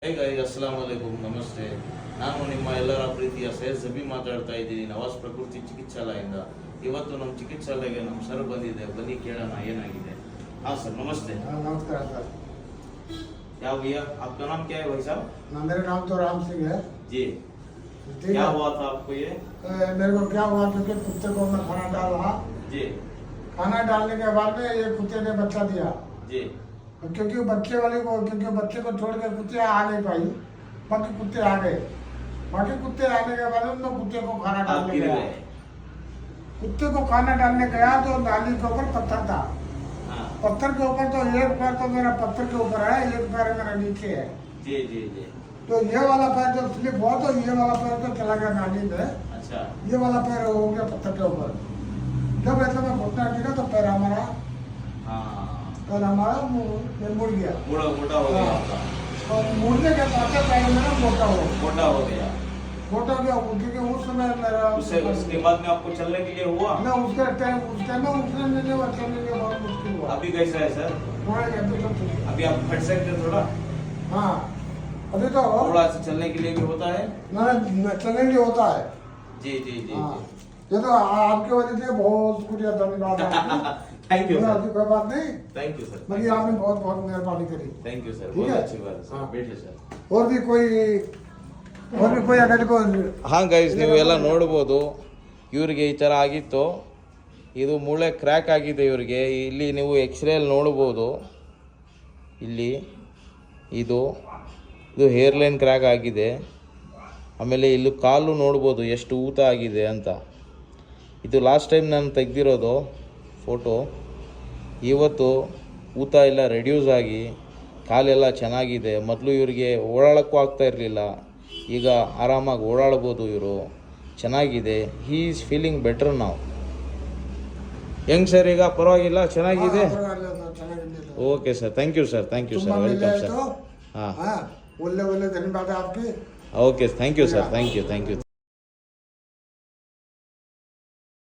Hey guys ಅಸ್ಸಲಾಮು ಅಲೈಕುಂ ನಮಸ್ತೆ. ನಾನು ನಿಮ್ಮ ಎಲ್ಲರ ಪ್ರೀತಿಯ ಸೈಯದ್ ಜಬಿ ಮಾತಾಡ್ತಾ ಇದ್ದೀನಿ ನವಾಜ್ ಪ್ರಕೃತಿ ಚಿಕಿತ್ಸಾಲಯದಿಂದ. ಇವತ್ತು ನಮ್ಮ ಚಿಕಿತ್ಸಾಲಯಕ್ಕೆ ನಮ್ಮ ಸರ್ ಬಂದಿದೆ, ಬನ್ನಿ ಕೇಳೋಣ ಏನಾಗಿದೆ. हाँ सर नमस्ते। नमस्कार सर। क्या भैया आपका नाम क्या है भाई साहब? मेरा नाम तो राम सिंह है जी। क्या हुआ था आपको ये? मेरे को क्या हुआ क्योंकि कुत्ते को मैं खाना डाल रहा जी। खाना डालने के बाद में ये कुत्ते ने बच्चा दिया जी। क्योंकि बच्चे को छोड़ के कुत्ते आ नहीं पाई, बाकी कुत्ते आ गए। बाकी कुत्ते आने के बाद मैं कुत्ते को खाना डालने गया। कुत्ते को खाना डालने गया तो नाली के ऊपर पत्थर था। पत्थर के ऊपर तो एक पैर तो मेरा पत्थर के ऊपर है, एक पैर मेरा नीचे है। जी जी जी। तो ये वाला पैर जो स्लिप हुआ तो ये वाला पैर तो चला गया नाली में। अच्छा। ये वाला पैर हो गया पत्थर के ऊपर। जब ऐसा मैं घुटना गिरा तो पैर हमारा मुड़ गया। मोटा हो गया आपका। और मुड़ने के साथ पैर मेरा मोटा हो गया क्योंकि उस समय मेरा उसके बाद में आपको चलने के लिए हुआ ना उस टाइम में उठने के बाद चलने के बहुत मुश्किल हुआ। अभी कैसा है सर? अभी आप फट सकते हैं थोड़ा? हाँ अभी तो थोड़ा सा चलने के लिए भी होता है ना, चलने के लिए होता है। जी जी जी। ये तो आपके वजह से बहुत शुक्रिया, धन्यवाद। Thank you sir. कोई बात नहीं, थैंक यू सर। मतलब आपने बहुत बहुत मेहरबानी करी। थैंक यू सर, ठीक बहुत है? अच्छी बात है सर। बैठिए सर। और भी कोई अगर को ಹಾಂ ಗೈಸ್, ನೀವೆಲ್ಲ ನೋಡ್ಬೋದು ಇವ್ರಿಗೆ ಈ ಥರ ಆಗಿತ್ತು. ಇದು ಮೂಳೆ ಕ್ರ್ಯಾಕ್ ಆಗಿದೆ ಇವ್ರಿಗೆ. ಇಲ್ಲಿ ನೀವು ಎಕ್ಸ್ರೇಯಲ್ಲಿ ನೋಡ್ಬೋದು, ಇಲ್ಲಿ ಇದು ಹೇರ್ ಲೈನ್ ಕ್ರ್ಯಾಕ್ ಆಗಿದೆ. ಆಮೇಲೆ ಇಲ್ಲಿ ಕಾಲು ನೋಡ್ಬೋದು ಎಷ್ಟು ಊತ ಆಗಿದೆ ಅಂತ. ಇದು ಲಾಸ್ಟ್ ಟೈಮ್ ನಾನು ತೆಗೆದಿರೋದು ಫೋಟೋ. ಇವತ್ತು ಊತ ಎಲ್ಲ ರೆಡ್ಯೂಸ್ ಆಗಿ ಕಾಲೆಲ್ಲ ಚೆನ್ನಾಗಿದೆ. ಮೊದಲು ಇವರಿಗೆ ಓಡಾಡೋಕ್ಕೂ ಆಗ್ತಾ ಇರಲಿಲ್ಲ, ಈಗ ಆರಾಮಾಗಿ ಓಡಾಡ್ಬೋದು ಇವರು. ಚೆನ್ನಾಗಿದೆ. ಹೀ ಈಸ್ ಫೀಲಿಂಗ್ ಬೆಟರ್ ನಾವು. ಹೆಂಗೆ ಸರ್ ಈಗ? ಪರವಾಗಿಲ್ಲ, ಚೆನ್ನಾಗಿದೆ. Okay sir, thank you sir, thank you sir, welcome sir. ಹಾಂ ಒಳ್ಳೆ ಧನ್ಯವಾದ आपकी। Okay, thank you sir, thank you.